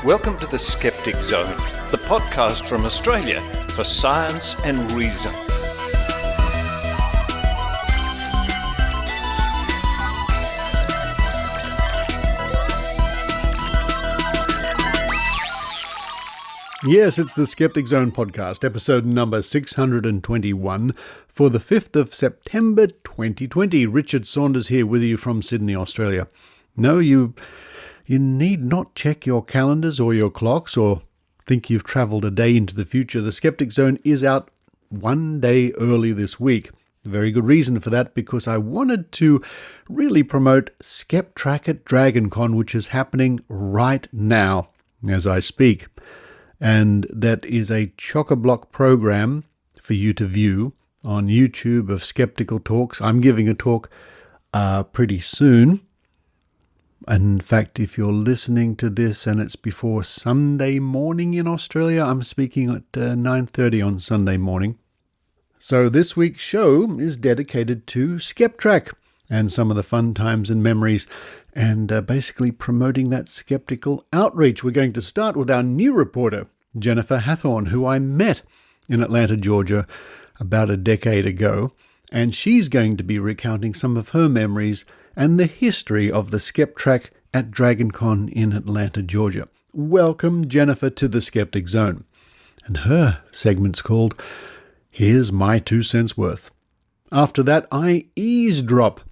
Welcome to the Skeptic Zone, the podcast from Australia for science and reason. Yes, it's the Skeptic Zone podcast, episode number 621 for the 5th of September 2020. Richard Saunders here with you from Sydney, Australia. No, you need not check your calendars or your clocks or think you've travelled a day into the future. The Skeptic Zone is out one day early this week. A very good reason for that, because I wanted to really promote SkepTrack at DragonCon, which is happening right now as I speak. And that is a chock-a-block program for you to view on YouTube of skeptical talks. I'm giving a talk pretty soon. In fact, if you're listening to this and it's before Sunday morning in Australia, I'm speaking at 9:30 on Sunday morning. So this week's show is dedicated to SkepTrack and some of the fun times and memories, and basically promoting that skeptical outreach. We're going to start with our new reporter, Jennifer Hathorn, who I met in Atlanta, Georgia, about a decade ago, and she's going to be recounting some of her memories and the history of the SkepTrack at DragonCon in Atlanta, Georgia. Welcome, Jennifer, to the Skeptic Zone. And her segment's called Here's My 2 Cents Worth. After that, I eavesdrop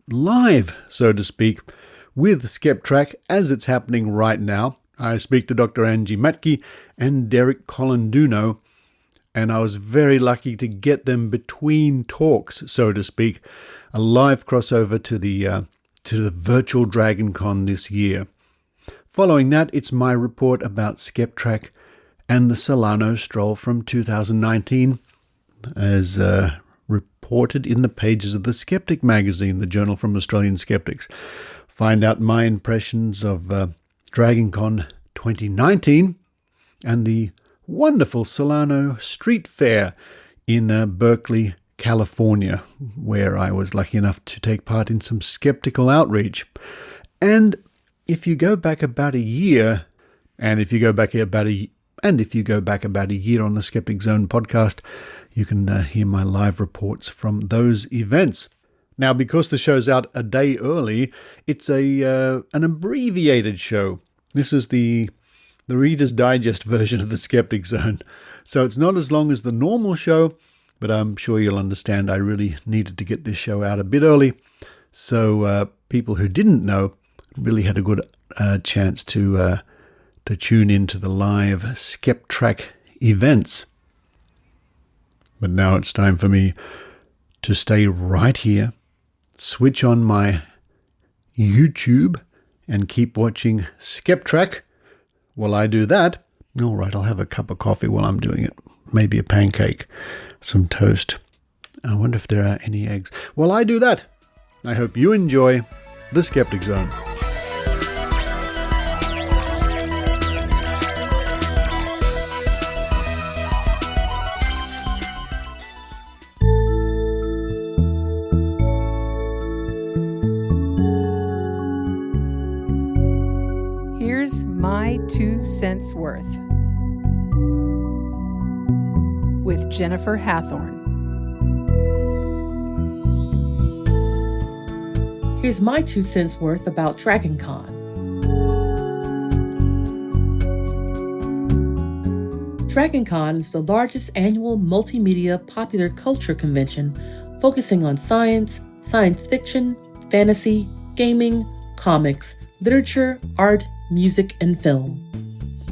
live, so to speak, with SkepTrack as it's happening right now. I speak to Dr. Angie Matkey and Derek Colanduno, and I was very lucky to get them between talks, so to speak, a live crossover to the virtual DragonCon this year. Following that, it's my report about SkepTrack and the Solano Stroll from 2019, as reported in the pages of the Skeptic magazine, the journal from Australian Skeptics. Find out my impressions of DragonCon 2019 and the wonderful Solano Street Fair in Berkeley, California, where I was lucky enough to take part in some skeptical outreach. And if you go back about a year, and if you go back about a year on the Skeptic Zone podcast, you can hear my live reports from those events. Now, because the show's out a day early, it's an abbreviated show. This is the Reader's Digest version of the Skeptic Zone. So it's not as long as the normal show, but I'm sure you'll understand I really needed to get this show out a bit early. So people who didn't know really had a good chance to tune into the live SkepTrack events. But now it's time for me to stay right here, switch on my YouTube, and keep watching SkepTrack. While I do that, all right, I'll have a cup of coffee while I'm doing it. Maybe a pancake, some toast. I wonder if there are any eggs. While I do that, I hope you enjoy the Skeptic Zone. Here's my 2 cents worth with Jennifer Hathorn. Here's my 2 cents worth about DragonCon. DragonCon is the largest annual multimedia popular culture convention focusing on science, science fiction, fantasy, gaming, comics, literature, art, music, and film.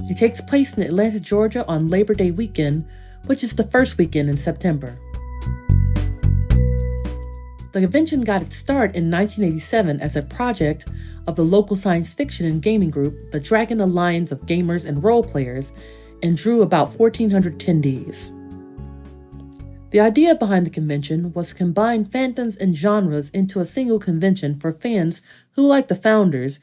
It takes place in Atlanta, Georgia on Labor Day weekend, which is the first weekend in September. The convention got its start in 1987 as a project of the local science fiction and gaming group, the Dragon Alliance of Gamers and Role Players, and drew about 1,400 attendees. The idea behind the convention was to combine fandoms and genres into a single convention for fans who, like the founders,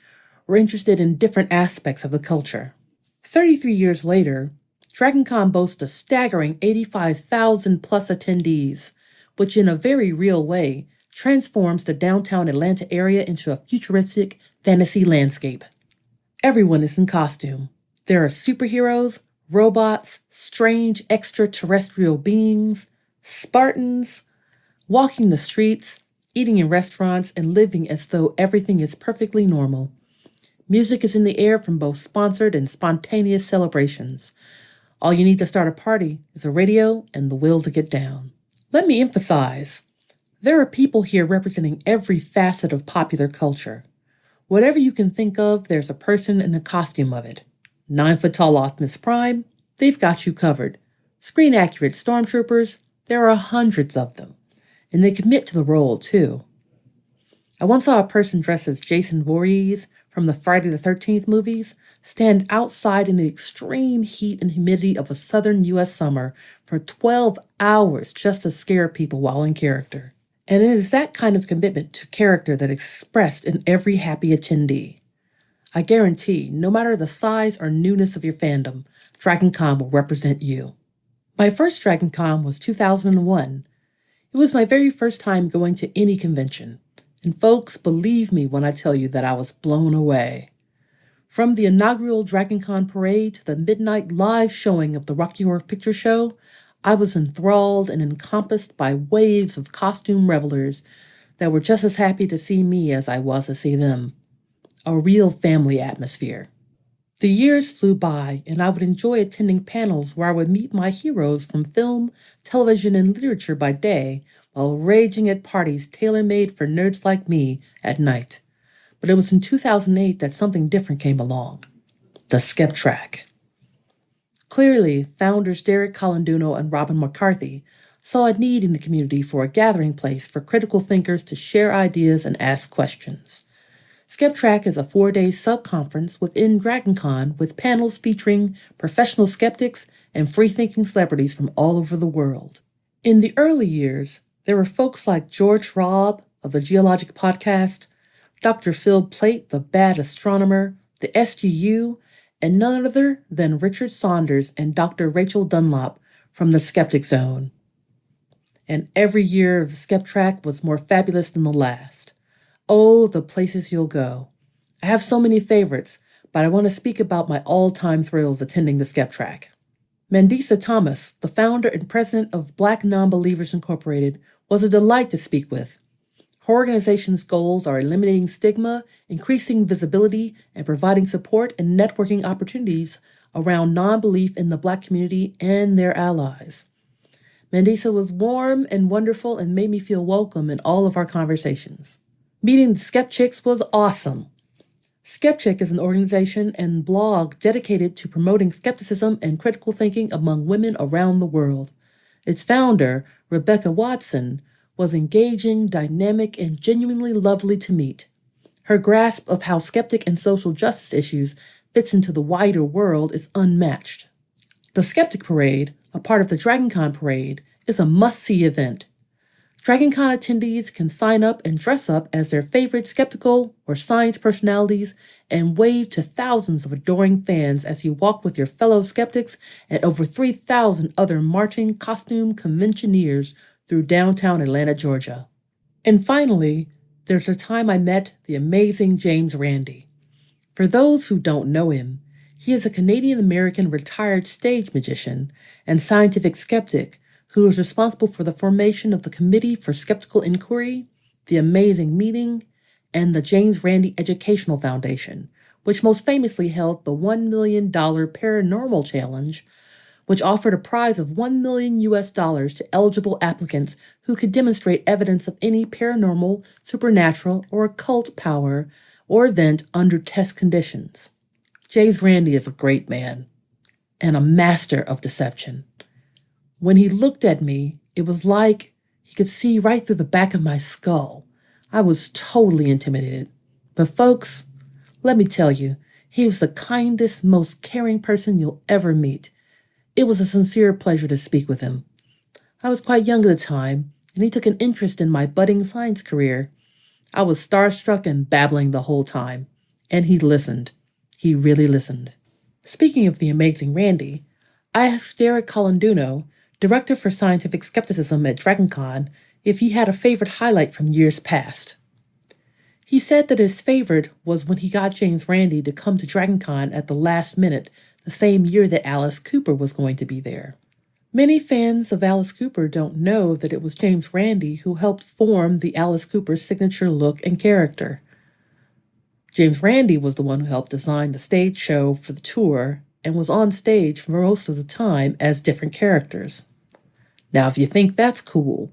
were interested in different aspects of the culture. 33 years later, DragonCon boasts a staggering 85,000 plus attendees, which in a very real way transforms the downtown Atlanta area into a futuristic fantasy landscape. Everyone is in costume. There are superheroes, robots, strange extraterrestrial beings, Spartans, walking the streets, eating in restaurants, and living as though everything is perfectly normal. Music is in the air from both sponsored and spontaneous celebrations. All you need to start a party is a radio and the will to get down. Let me emphasize, there are people here representing every facet of popular culture. Whatever you can think of, there's a person in the costume of it. 9-foot-tall Optimus Prime, they've got you covered. Screen-accurate stormtroopers, there are hundreds of them. And they commit to the role, too. I once saw a person dressed as Jason Voorhees from the Friday the 13th movies stand outside in the extreme heat and humidity of a southern U.S. summer for 12 hours just to scare people while in character. And it is that kind of commitment to character that is expressed in every happy attendee. I guarantee, no matter the size or newness of your fandom, DragonCon will represent you. My first DragonCon was 2001. It was my very first time going to any convention. And folks, believe me when I tell you that I was blown away. From the inaugural DragonCon Parade to the midnight live showing of the Rocky Horror Picture Show, I was enthralled and encompassed by waves of costume revelers that were just as happy to see me as I was to see them. A real family atmosphere. The years flew by, and I would enjoy attending panels where I would meet my heroes from film, television, and literature by day, while raging at parties tailor-made for nerds like me at night. But it was in 2008 that something different came along. The Skeptrack. Clearly, founders Derek Colanduno and Robin McCarthy saw a need in the community for a gathering place for critical thinkers to share ideas and ask questions. Skeptrack is a 4-day sub-conference within DragonCon with panels featuring professional skeptics and free-thinking celebrities from all over the world. In the early years, there were folks like George Robb of the Geologic Podcast, Dr. Phil Plait, the Bad Astronomer, the SGU, and none other than Richard Saunders and Dr. Rachel Dunlop from the Skeptic Zone. And every year of the Skeptrack was more fabulous than the last. Oh, the places you'll go. I have so many favorites, but I want to speak about my all-time thrills attending the Skeptrack. Mandisa Thomas, the founder and president of Black Nonbelievers Incorporated, was a delight to speak with. Her organization's goals are eliminating stigma, increasing visibility, and providing support and networking opportunities around non-belief in the Black community and their allies. Mandisa was warm and wonderful and made me feel welcome in all of our conversations. Meeting the Skepchicks was awesome. Skepchick is an organization and blog dedicated to promoting skepticism and critical thinking among women around the world. Its founder, Rebecca Watson, was engaging, dynamic, and genuinely lovely to meet. Her grasp of how skeptic and social justice issues fits into the wider world is unmatched. The Skeptic Parade, a part of the DragonCon Parade, is a must-see event. DragonCon attendees can sign up and dress up as their favorite skeptical or science personalities and wave to thousands of adoring fans as you walk with your fellow skeptics and over 3,000 other marching costume conventioneers through downtown Atlanta, Georgia. And finally, there's the time I met the amazing James Randi. For those who don't know him, he is a Canadian-American retired stage magician and scientific skeptic who is responsible for the formation of the Committee for Skeptical Inquiry, the Amazing Meeting, and the James Randi Educational Foundation, which most famously held the $1 million Paranormal Challenge, which offered a prize of $1 million to eligible applicants who could demonstrate evidence of any paranormal, supernatural, or occult power or event under test conditions. James Randi is a great man and a master of deception. When he looked at me, it was like he could see right through the back of my skull. I was totally intimidated. But folks, let me tell you, he was the kindest, most caring person you'll ever meet. It was a sincere pleasure to speak with him. I was quite young at the time, and he took an interest in my budding science career. I was starstruck and babbling the whole time, and he listened. He really listened. Speaking of the amazing Randi, I asked Derek Colanduno, Director for Scientific Skepticism at DragonCon, if he had a favorite highlight from years past. He said that his favorite was when he got James Randi to come to DragonCon at the last minute, the same year that Alice Cooper was going to be there. Many fans of Alice Cooper don't know that it was James Randi who helped form the Alice Cooper signature look and character. James Randi was the one who helped design the stage show for the tour and was on stage for most of the time as different characters. Now, if you think that's cool,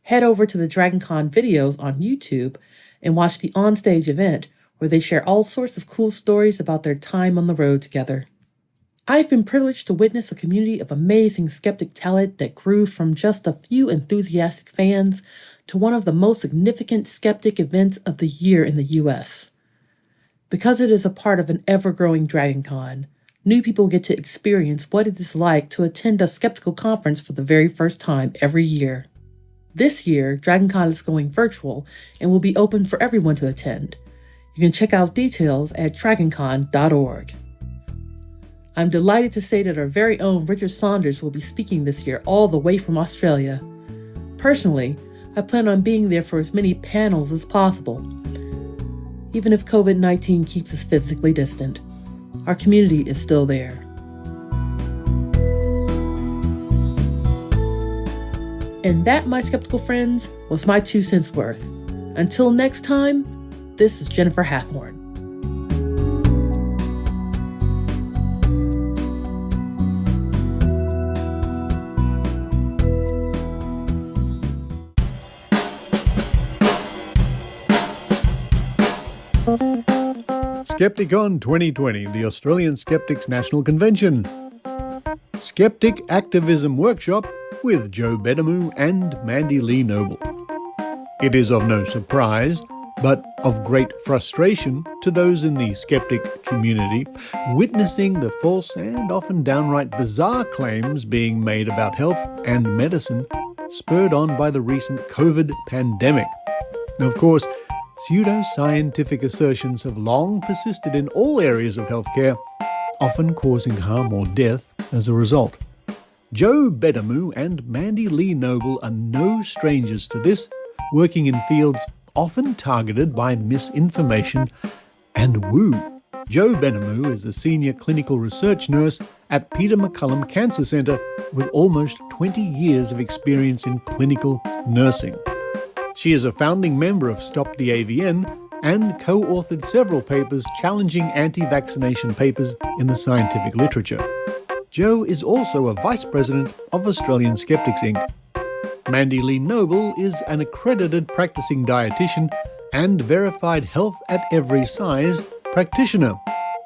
head over to the DragonCon videos on YouTube and watch the onstage event where they share all sorts of cool stories about their time on the road together. I've been privileged to witness a community of amazing skeptic talent that grew from just a few enthusiastic fans to one of the most significant skeptic events of the year in the U.S. Because it is a part of an ever-growing DragonCon, new people get to experience what it is like to attend a skeptical conference for the very first time every year. This year, DragonCon is going virtual and will be open for everyone to attend. You can check out details at dragoncon.org. I'm delighted to say that our very own Richard Saunders will be speaking this year all the way from Australia. Personally, I plan on being there for as many panels as possible. Even if COVID-19 keeps us physically distant, our community is still there. And that, my skeptical friends, was my 2 cents worth. Until next time, this is Jennifer Hathorn. Skepticon 2020, the Australian Skeptics National Convention. Skeptic Activism Workshop with Joe Bedamu and Mandy Lee Noble. It is of no surprise, but of great frustration to those in the skeptic community, witnessing the false and often downright bizarre claims being made about health and medicine, spurred on by the recent COVID pandemic. Of course, pseudoscientific assertions have long persisted in all areas of healthcare, often causing harm or death as a result. Joe Bedamu and Mandy Lee Noble are no strangers to this, working in fields often targeted by misinformation and woo. Joe Bedamu is a senior clinical research nurse at Peter MacCallum Cancer Centre with almost 20 years of experience in clinical nursing. She is a founding member of Stop the AVN and co-authored several papers challenging anti-vaccination papers in the scientific literature. Joe is also a vice president of Australian Skeptics Inc. Mandy Lee Noble is an accredited practicing dietitian and verified health at every size practitioner.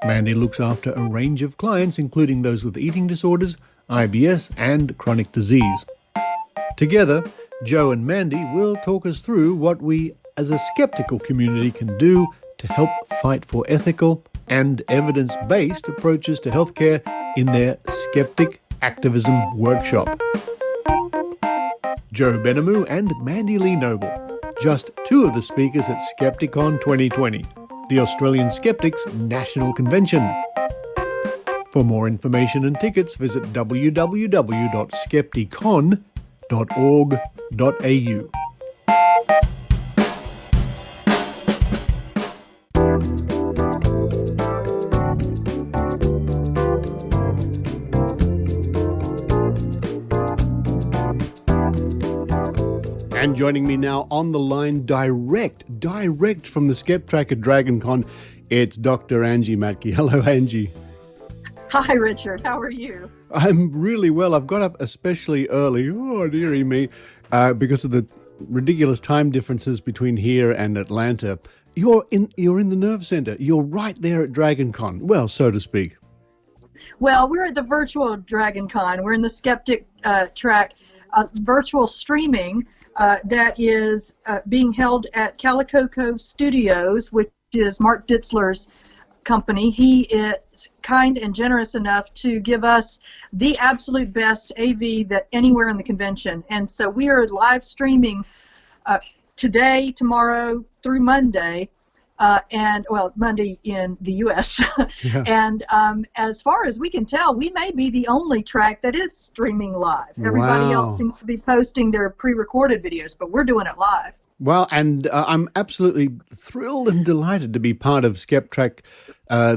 Mandy looks after a range of clients, including those with eating disorders, IBS, and chronic disease. Together, Joe and Mandy will talk us through what we as a skeptical community can do to help fight for ethical and evidence-based approaches to healthcare in their Skeptic Activism Workshop. Joe Bedamu and Mandy Lee Noble, just two of the speakers at Skepticon 2020, the Australian Skeptics National Convention. For more information and tickets, visit www.skepticon.org.au. And joining me now on the line direct from the Skep Track at DragonCon, it's Dr. Angie Matkey. Hello, Angie. Hi, Richard. How are you? I'm really well. I've got up especially early, oh dearie me, because of the ridiculous time differences between here and Atlanta. You're in the Nerve Center. You're right there at DragonCon. Well, so to speak. Well, we're at the virtual DragonCon. We're in the Skeptic Track virtual streaming that is being held at Calicoco Studios, which is Mark Ditzler's company. He is kind and generous enough to give us the absolute best AV that anywhere in the convention. And so we are live streaming today, tomorrow, through Monday, Monday in the U.S. Yeah. And as far as we can tell, we may be the only track that is streaming live. Everybody else seems to be posting their pre-recorded videos, but we're doing it live. Well, and I'm absolutely thrilled and delighted to be part of Skeptrack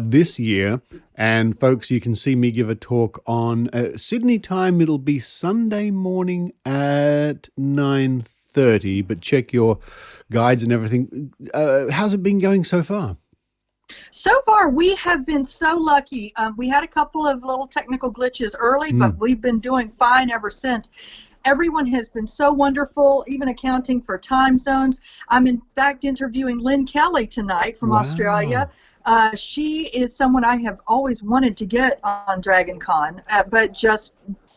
this year. And folks, you can see me give a talk on Sydney time. It'll be Sunday morning at 9:30, but check your guides and everything. How's it been going so far? So far, we have been so lucky. We had a couple of little technical glitches early, but we've been doing fine ever since. Everyone has been so wonderful, even accounting for time zones. I'm, in fact, interviewing Lynn Kelly tonight from Australia. She is someone I have always wanted to get on Dragon Con, but just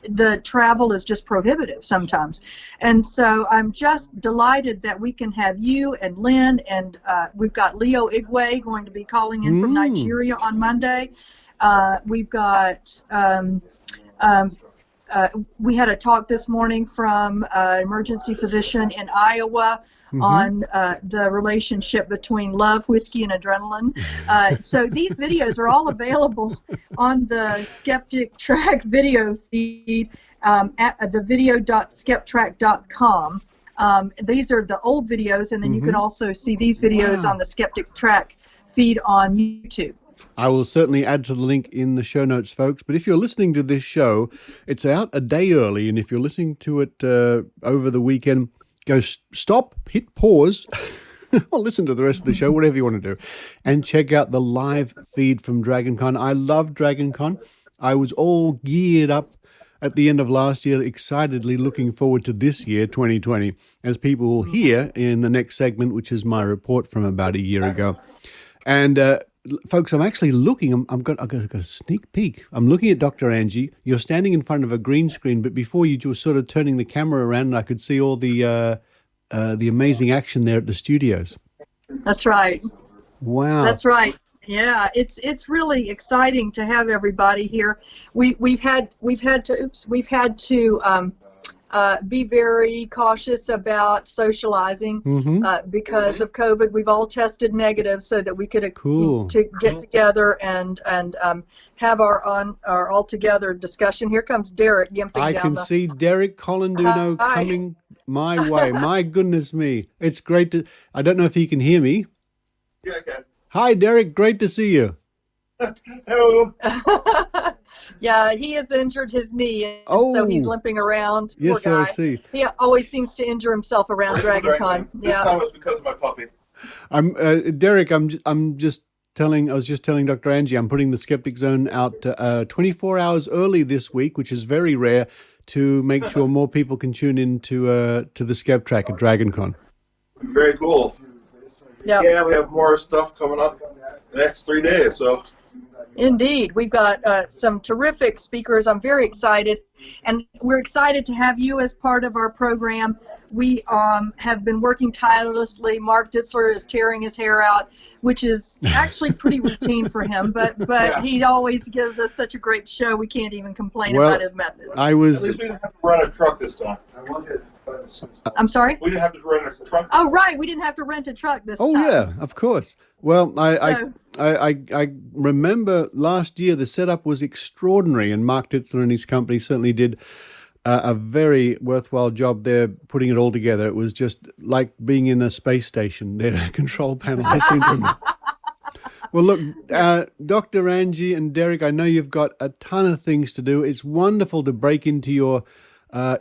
the travel is just prohibitive sometimes. And so I'm just delighted that we can have you and Lynn, and we've got Leo Igwe going to be calling in from Nigeria on Monday. We've got... we had a talk this morning from an emergency physician in Iowa on the relationship between love, whiskey, and adrenaline. So these videos are all available on the Skeptic Track video feed at the video.skeptrack.com. These are the old videos, and then you can also see these videos on the Skeptic Track feed on YouTube. I will certainly add to the link in the show notes, folks. But if you're listening to this show, it's out a day early. And if you're listening to it over the weekend, go stop, hit pause, or listen to the rest of the show, whatever you want to do, and check out the live feed from Dragon Con. I love Dragon Con. I was all geared up at the end of last year, excitedly looking forward to this year, 2020, as people will hear in the next segment, which is my report from about a year ago. And folks, I'm actually looking. I've got a sneak peek. I'm looking at Dr. Angie. You're standing in front of a green screen, but before you were sort of turning the camera around, and I could see all the amazing action there at the studios. That's right. Wow. That's right. Yeah, it's really exciting to have everybody here. We've had to be very cautious about socializing because of COVID. We've all tested negative so that we could to get together and have our all together discussion. Here comes Derek gimping down. I can see Derek Colanduno coming my way. My goodness me. It's great to... I don't know if you can hear me. Yeah, I can. Hi, Derek. Great to see you. Hello. Yeah, he has injured his knee, and so he's limping around. Yes, Poor guy. I see. He always seems to injure himself around Dragon Con. This time it was because of my puppy. Derek, I was just telling Dr. Angie, I'm putting the Skeptic Zone out 24 hours early this week, which is very rare, to make sure more people can tune in to the Skep Track at Dragon Con. Very cool. Yep. Yeah, we have more stuff coming up the next 3 days, so... Indeed. We've got some terrific speakers. I'm very excited. And we're excited to have you as part of our program. We have been working tirelessly. Mark Ditzler is tearing his hair out, which is actually pretty routine for him. But he always gives us such a great show, we can't even complain about his methods. At least we didn't have to run a truck this time. I'm sorry? We didn't have to rent a truck. Oh, right. We didn't have to rent a truck this time. Oh, yeah, of course. Well, I remember last year the setup was extraordinary, and Mark Ditzler and his company certainly did a very worthwhile job there putting it all together. It was just like being in a space station, their control panel. I seem to remember. Well, look, Dr. Angie and Derek, I know you've got a ton of things to do. It's wonderful to break into your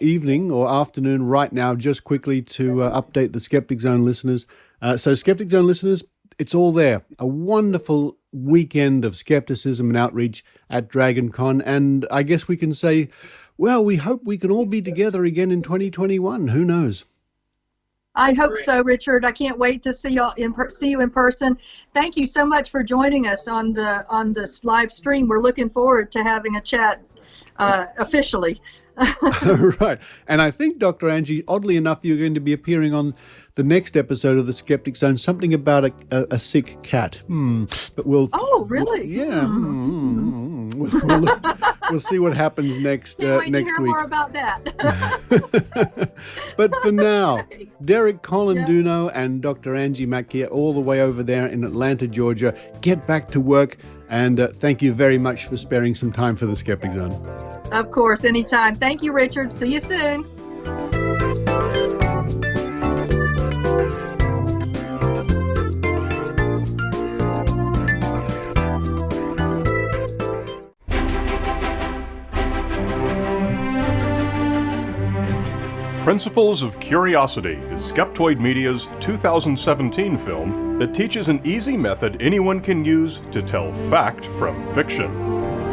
evening or afternoon right now, just quickly to update the Skeptic Zone listeners. So Skeptic Zone listeners, it's all there. A wonderful weekend of skepticism and outreach at Dragon Con. And I guess we can say, well, we hope we can all be together again in 2021. Who knows? I hope so, Richard. I can't wait to see you in person. Thank you so much for joining us on this live stream. We're looking forward to having a chat officially. Right. And I think, Dr. Angie, oddly enough, you're going to be appearing on the next episode of the Skeptic Zone, something about a sick cat. But we'll... Oh, really? Yeah. We'll see what happens next week. Can't wait to hear more about that. But for now, Derek Colanduno and Dr. Angie Matkey all the way over there in Atlanta, Georgia. Get back to work, and thank you very much for sparing some time for the Skeptic Zone. Of course, anytime. Thank you, Richard. See you soon. Principles of Curiosity is Skeptoid Media's 2017 film that teaches an easy method anyone can use to tell fact from fiction.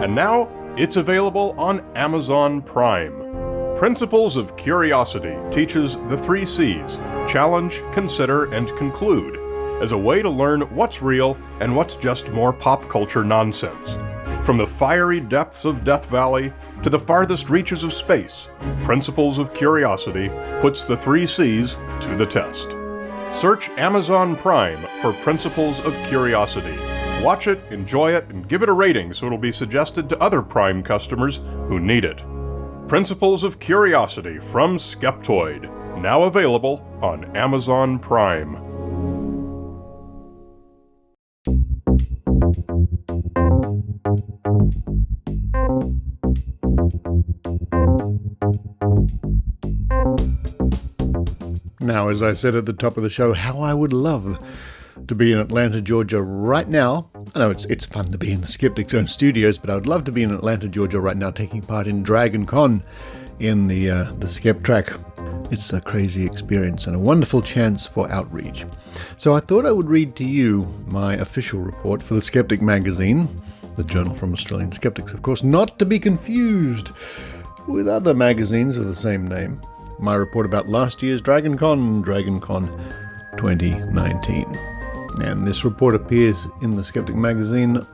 And now, it's available on Amazon Prime. Principles of Curiosity teaches the 3 C's: challenge, consider, and conclude, as a way to learn what's real and what's just more pop culture nonsense. From the fiery depths of Death Valley to the farthest reaches of space, Principles of Curiosity puts the 3 C's to the test. Search Amazon Prime for Principles of Curiosity. Watch it, enjoy it, and give it a rating so it'll be suggested to other Prime customers who need it. Principles of Curiosity from Skeptoid, now available on Amazon Prime. Now, as I said at the top of the show, how I would love to be in Atlanta, Georgia right now. I know it's fun to be in the Skeptic Zone studios, but I would love to be in Atlanta, Georgia right now, taking part in Dragon Con in the Skep track. It's a crazy experience and a wonderful chance for outreach. So I thought I would read to you my official report for the Skeptic magazine, the journal from Australian Skeptics, of course, not to be confused with other magazines of the same name. My report about last year's Dragon Con 2019. And this report appears in the Skeptic magazine,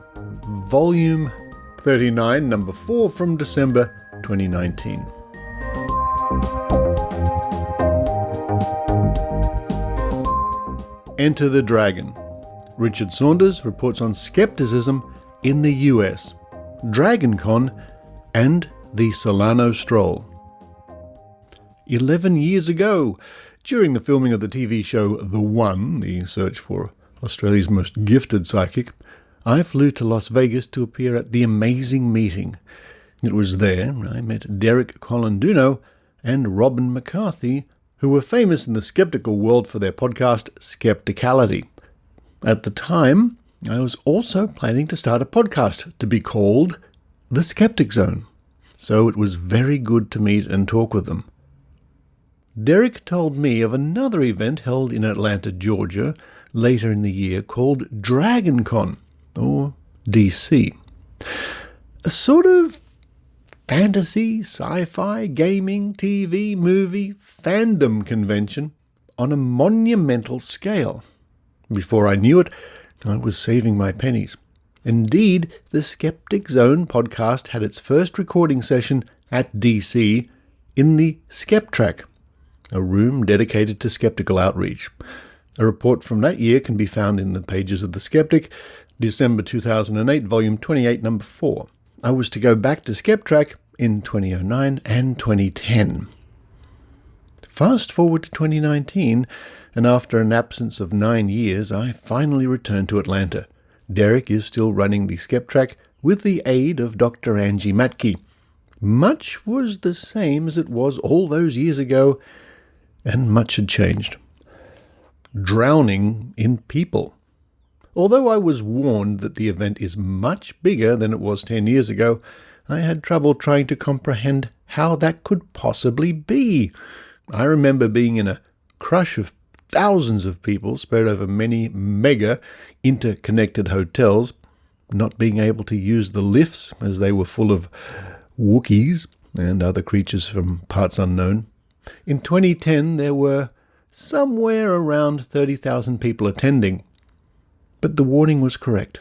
volume 39, number 4 from December 2019. Enter the Dragon. Richard Saunders reports on skepticism in the US, Dragon Con, and the Solano Stroll. 11 years ago, during the filming of the TV show The One, the search for Australia's most gifted psychic, I flew to Las Vegas to appear at The Amazing Meeting. It was there I met Derek Colanduno and Robin McCarthy, who were famous in the skeptical world for their podcast Skepticality. At the time, I was also planning to start a podcast to be called The Skeptic Zone, so it was very good to meet and talk with them. Derek told me of another event held in Atlanta, Georgia, later in the year called Dragon Con, or DC. A sort of fantasy, sci-fi, gaming, TV, movie, fandom convention on a monumental scale. Before I knew it, I was saving my pennies. Indeed, the Skeptic Zone podcast had its first recording session at DC in the Skep track, a room dedicated to skeptical outreach. A report from that year can be found in the pages of The Skeptic, December 2008, volume 28, number 4. I was to go back to SkepTrack in 2009 and 2010. Fast forward to 2019, and after an absence of 9 years, I finally returned to Atlanta. Derek is still running the SkepTrack with the aid of Dr. Angie Matkey. Much was the same as it was all those years ago, and much had changed. Drowning in people. Although I was warned that the event is much bigger than it was 10 years ago, I had trouble trying to comprehend how that could possibly be. I remember being in a crush of thousands of people spread over many mega interconnected hotels, not being able to use the lifts as they were full of Wookiees and other creatures from parts unknown. In 2010, there were somewhere around 30,000 people attending. But the warning was correct.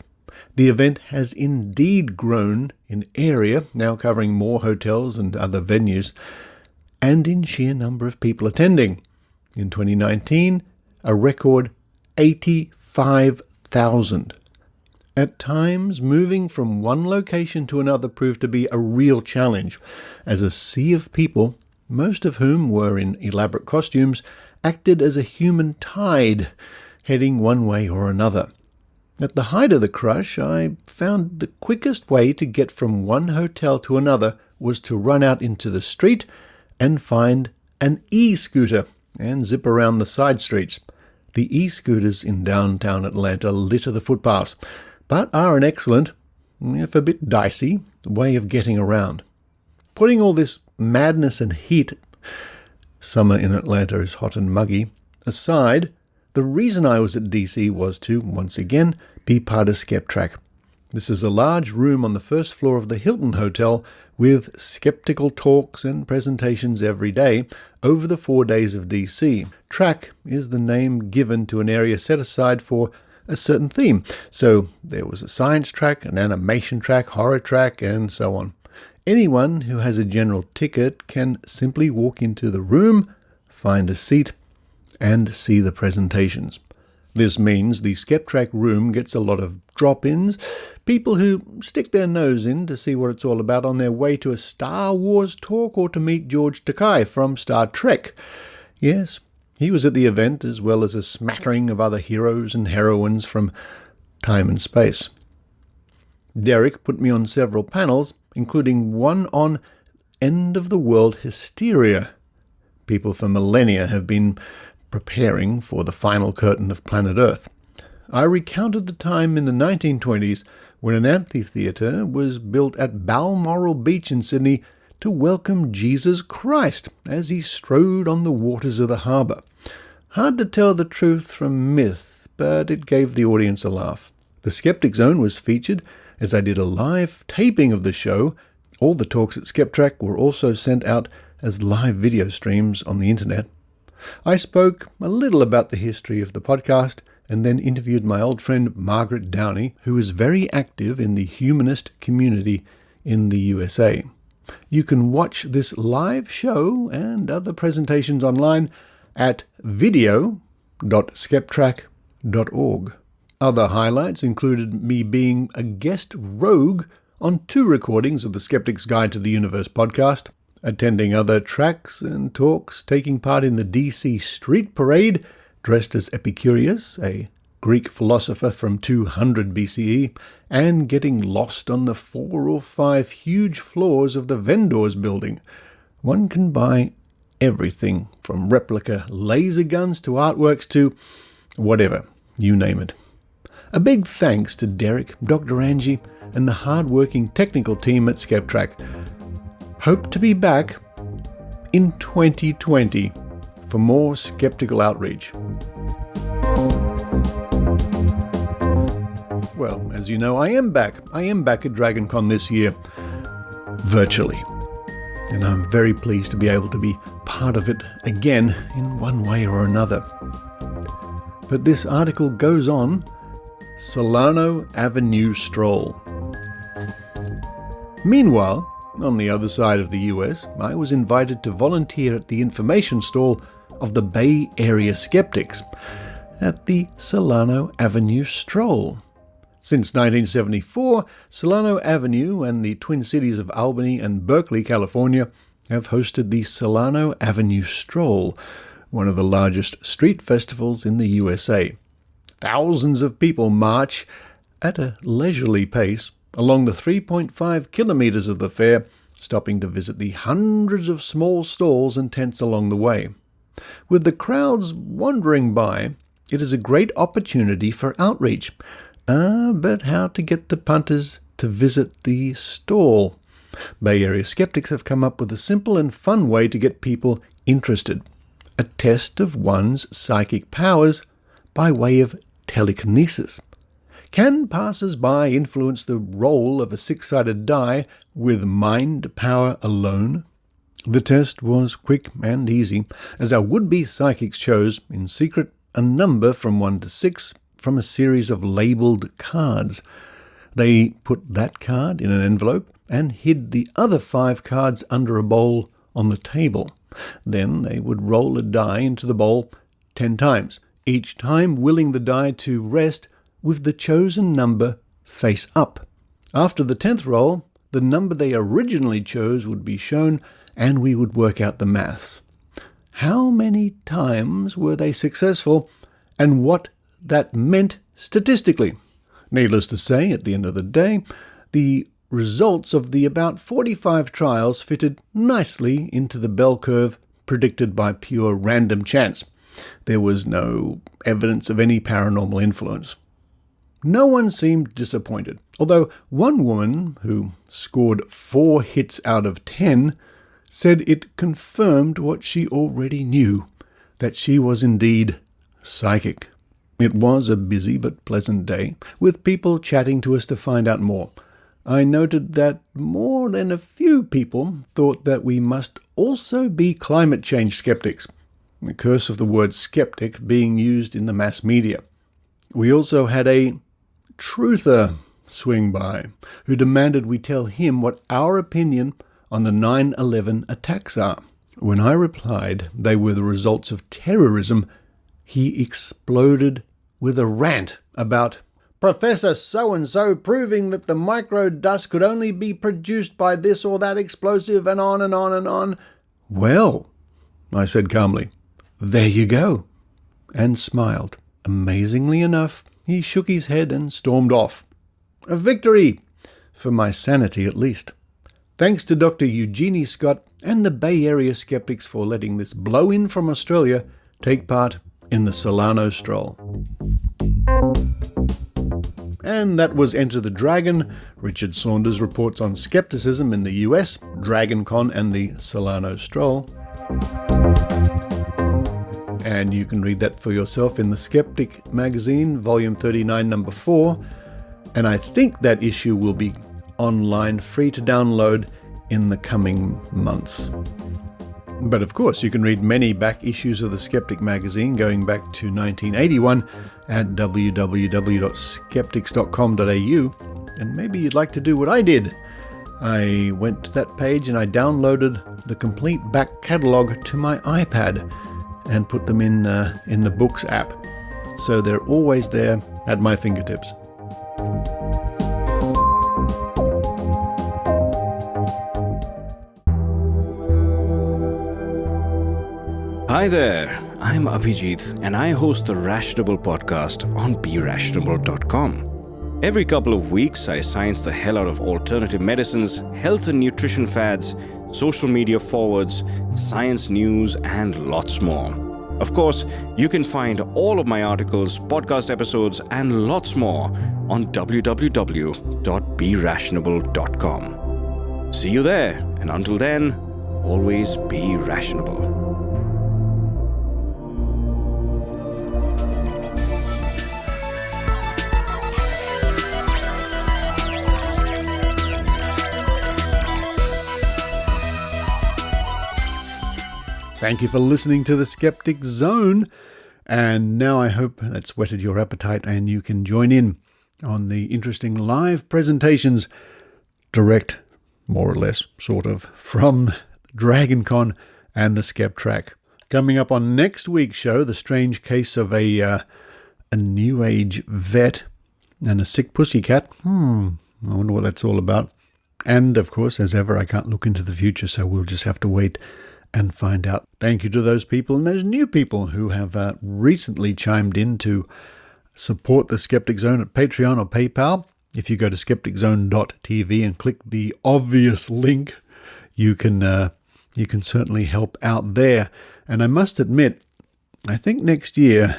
The event has indeed grown in area, now covering more hotels and other venues, and in sheer number of people attending. In 2019, a record 85,000. At times, moving from one location to another proved to be a real challenge, as a sea of people, most of whom were in elaborate costumes, acted as a human tide, heading one way or another. At the height of the crush, I found the quickest way to get from one hotel to another was to run out into the street and find an e-scooter and zip around the side streets. The e-scooters in downtown Atlanta litter the footpaths, but are an excellent, if a bit dicey, way of getting around. Putting all this madness and heat summer in Atlanta is hot and muggy, aside, the reason I was at DC was to, once again, be part of SkepTrack. This is a large room on the first floor of the Hilton Hotel with skeptical talks and presentations every day over the 4 days of DC. Track is the name given to an area set aside for a certain theme. So there was a science track, an animation track, horror track, and so on. Anyone who has a general ticket can simply walk into the room, find a seat, and see the presentations. This means the SkepTrack room gets a lot of drop-ins, people who stick their nose in to see what it's all about on their way to a Star Wars talk or to meet George Takei from Star Trek. Yes, he was at the event, as well as a smattering of other heroes and heroines from time and space. Derek put me on several panels, including one on end-of-the-world hysteria. People for millennia have been preparing for the final curtain of planet Earth. I recounted the time in the 1920s when an amphitheatre was built at Balmoral Beach in Sydney to welcome Jesus Christ as he strode on the waters of the harbour. Hard to tell the truth from myth, but it gave the audience a laugh. The Skeptic Zone was featured as I did a live taping of the show. All the talks at SkepTrack were also sent out as live video streams on the internet. I spoke a little about the history of the podcast and then interviewed my old friend Margaret Downey, who is very active in the humanist community in the USA. You can watch this live show and other presentations online at video.skeptrack.org. Other highlights included me being a guest rogue on 2 recordings of the Skeptic's Guide to the Universe podcast, attending other tracks and talks, taking part in the DC Street Parade, dressed as Epicurus, a Greek philosopher from 200 BCE, and getting lost on the 4 or 5 huge floors of the Vendors building. One can buy everything from replica laser guns to artworks to whatever, you name it. A big thanks to Derek, Dr. Angie, and the hard-working technical team at SkepTrack. Hope to be back in 2020 for more skeptical outreach. Well, as you know, I am back. I am back at DragonCon this year, virtually. And I'm very pleased to be able to be part of it again in one way or another. But this article goes on, Solano Avenue Stroll. Meanwhile, on the other side of the US, I was invited to volunteer at the information stall of the Bay Area Skeptics at the Solano Avenue Stroll. Since 1974, Solano Avenue and the Twin Cities of Albany and Berkeley, California, have hosted the Solano Avenue Stroll, one of the largest street festivals in the USA. Thousands of people march at a leisurely pace along the 3.5 kilometers of the fair, stopping to visit the hundreds of small stalls and tents along the way. With the crowds wandering by, it is a great opportunity for outreach. But how to get the punters to visit the stall? Bay Area skeptics have come up with a simple and fun way to get people interested. A test of one's psychic powers by way of telekinesis. Can passers-by influence the roll of a 6-sided die with mind power alone? The test was quick and easy, as our would-be psychics chose, in secret, a number from 1 to 6 from a series of labelled cards. They put that card in an envelope and hid the other 5 cards under a bowl on the table. Then they would roll a die into the bowl 10 times, each time willing the die to rest with the chosen number face up. After the 10th roll, the number they originally chose would be shown and we would work out the maths. How many times were they successful and what that meant statistically? Needless to say, at the end of the day, the results of the about 45 trials fitted nicely into the bell curve predicted by pure random chance. There was no evidence of any paranormal influence. No one seemed disappointed, although one woman, who scored 4 hits out of 10, said it confirmed what she already knew, that she was indeed psychic. It was a busy but pleasant day, with people chatting to us to find out more. I noted that more than a few people thought that we must also be climate change skeptics, the curse of the word skeptic being used in the mass media. We also had a truther swing by, who demanded we tell him what our opinion on the 9/11 attacks are. When I replied they were the results of terrorism, he exploded with a rant about Professor so-and-so proving that the microdust could only be produced by this or that explosive, and on and on and on. Well, I said calmly, there you go, and smiled. Amazingly enough, he shook his head and stormed off. A victory, for my sanity at least. Thanks to Dr. Eugenie Scott and the Bay Area skeptics for letting this blow-in from Australia take part in the Solano Stroll. And that was Enter the Dragon. Richard Saunders reports on skepticism in the US, DragonCon and the Solano Stroll. And you can read that for yourself in the Skeptic magazine, volume 39, number 4. And I think that issue will be online, free to download in the coming months. But of course, you can read many back issues of the Skeptic magazine going back to 1981 at www.skeptics.com.au, and maybe you'd like to do what I did. I went to that page and I downloaded the complete back catalogue to my iPad and put them in the Books app. So they're always there at my fingertips. Hi there, I'm Abhijit and I host the Rationable podcast on BeRationable.com. Every couple of weeks, I science the hell out of alternative medicines, health and nutrition fads, social media forwards, science news, and lots more. Of course, you can find all of my articles, podcast episodes, and lots more on www.BeRationable.com. See you there, and until then, always be rationable. Thank you for listening to the Skeptic Zone. And now I hope that's whetted your appetite and you can join in on the interesting live presentations, direct, more or less, sort of, from DragonCon and the Skep Track. Coming up on next week's show, the strange case of a New Age vet and a sick pussycat. I wonder what that's all about. And, of course, as ever, I can't look into the future, so we'll just have to wait and find out. Thank you to those people and those new people who have recently chimed in to support the Skeptic Zone at Patreon or PayPal. If you go to skepticzone.tv and click the obvious link, you can certainly help out there. And I must admit, I think next year,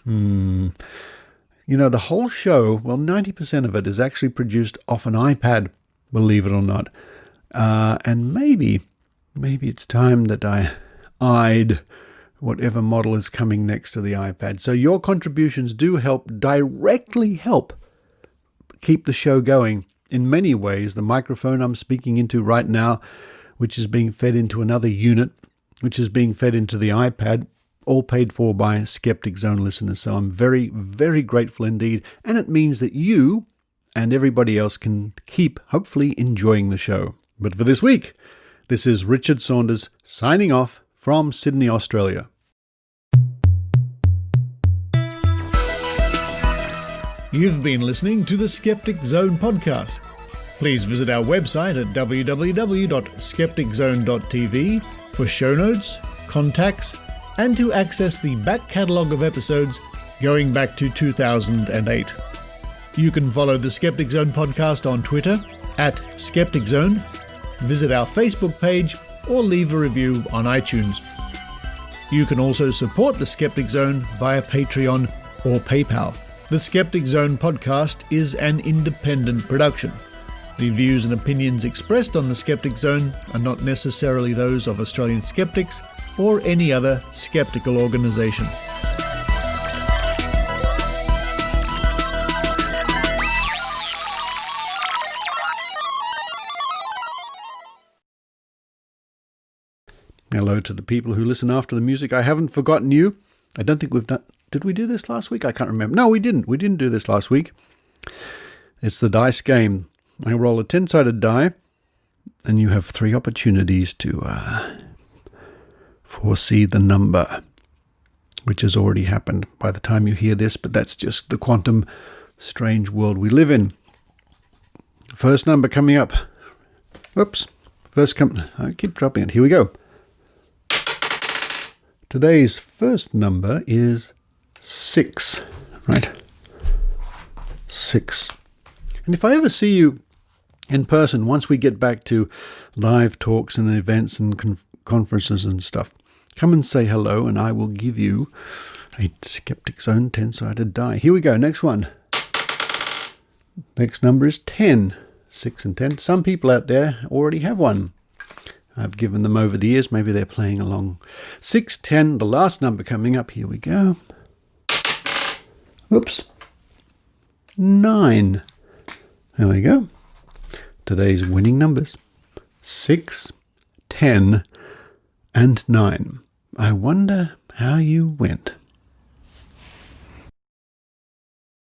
the whole show, well, 90% of it is actually produced off an iPad, believe it or not. And maybe it's time that I eyed whatever model is coming next to the iPad. So your contributions do directly help keep the show going in many ways. The microphone I'm speaking into right now, which is being fed into another unit, which is being fed into the iPad, all paid for by Skeptic Zone listeners. So I'm very, very grateful indeed. And it means that you and everybody else can keep, hopefully, enjoying the show. But for this week, this is Richard Saunders signing off from Sydney, Australia. You've been listening to the Skeptic Zone podcast. Please visit our website at www.skepticzone.tv for show notes, contacts, and to access the back catalogue of episodes going back to 2008. You can follow the Skeptic Zone podcast on Twitter at Skeptic Zone, visit our Facebook page, or leave a review on iTunes. You can also support the Skeptic Zone via Patreon or PayPal. The Skeptic Zone podcast is an independent production. The views and opinions expressed on the Skeptic Zone are not necessarily those of Australian skeptics or any other skeptical organisation. Hello to the people who listen after the music. I haven't forgotten you. I don't think we've done... Did we do this last week? I can't remember. No, we didn't. We didn't do this last week. It's the dice game. I roll a 10-sided die, and you have 3 opportunities to foresee the number, which has already happened by the time you hear this, but that's just the quantum strange world we live in. First number coming up. Whoops. I keep dropping it. Here we go. Today's first number is 6, right? 6. And if I ever see you in person, once we get back to live talks and events and conferences and stuff, come and say hello and I will give you a Skeptic Zone 10-sided die. Here we go, next one. Next number is 10. 6 and 10. Some people out there already have one. I've given them over the years. Maybe they're playing along. 6, 10, the last number coming up. Here we go. Oops. 9. There we go. Today's winning numbers. 6, 10, and 9. I wonder how you went.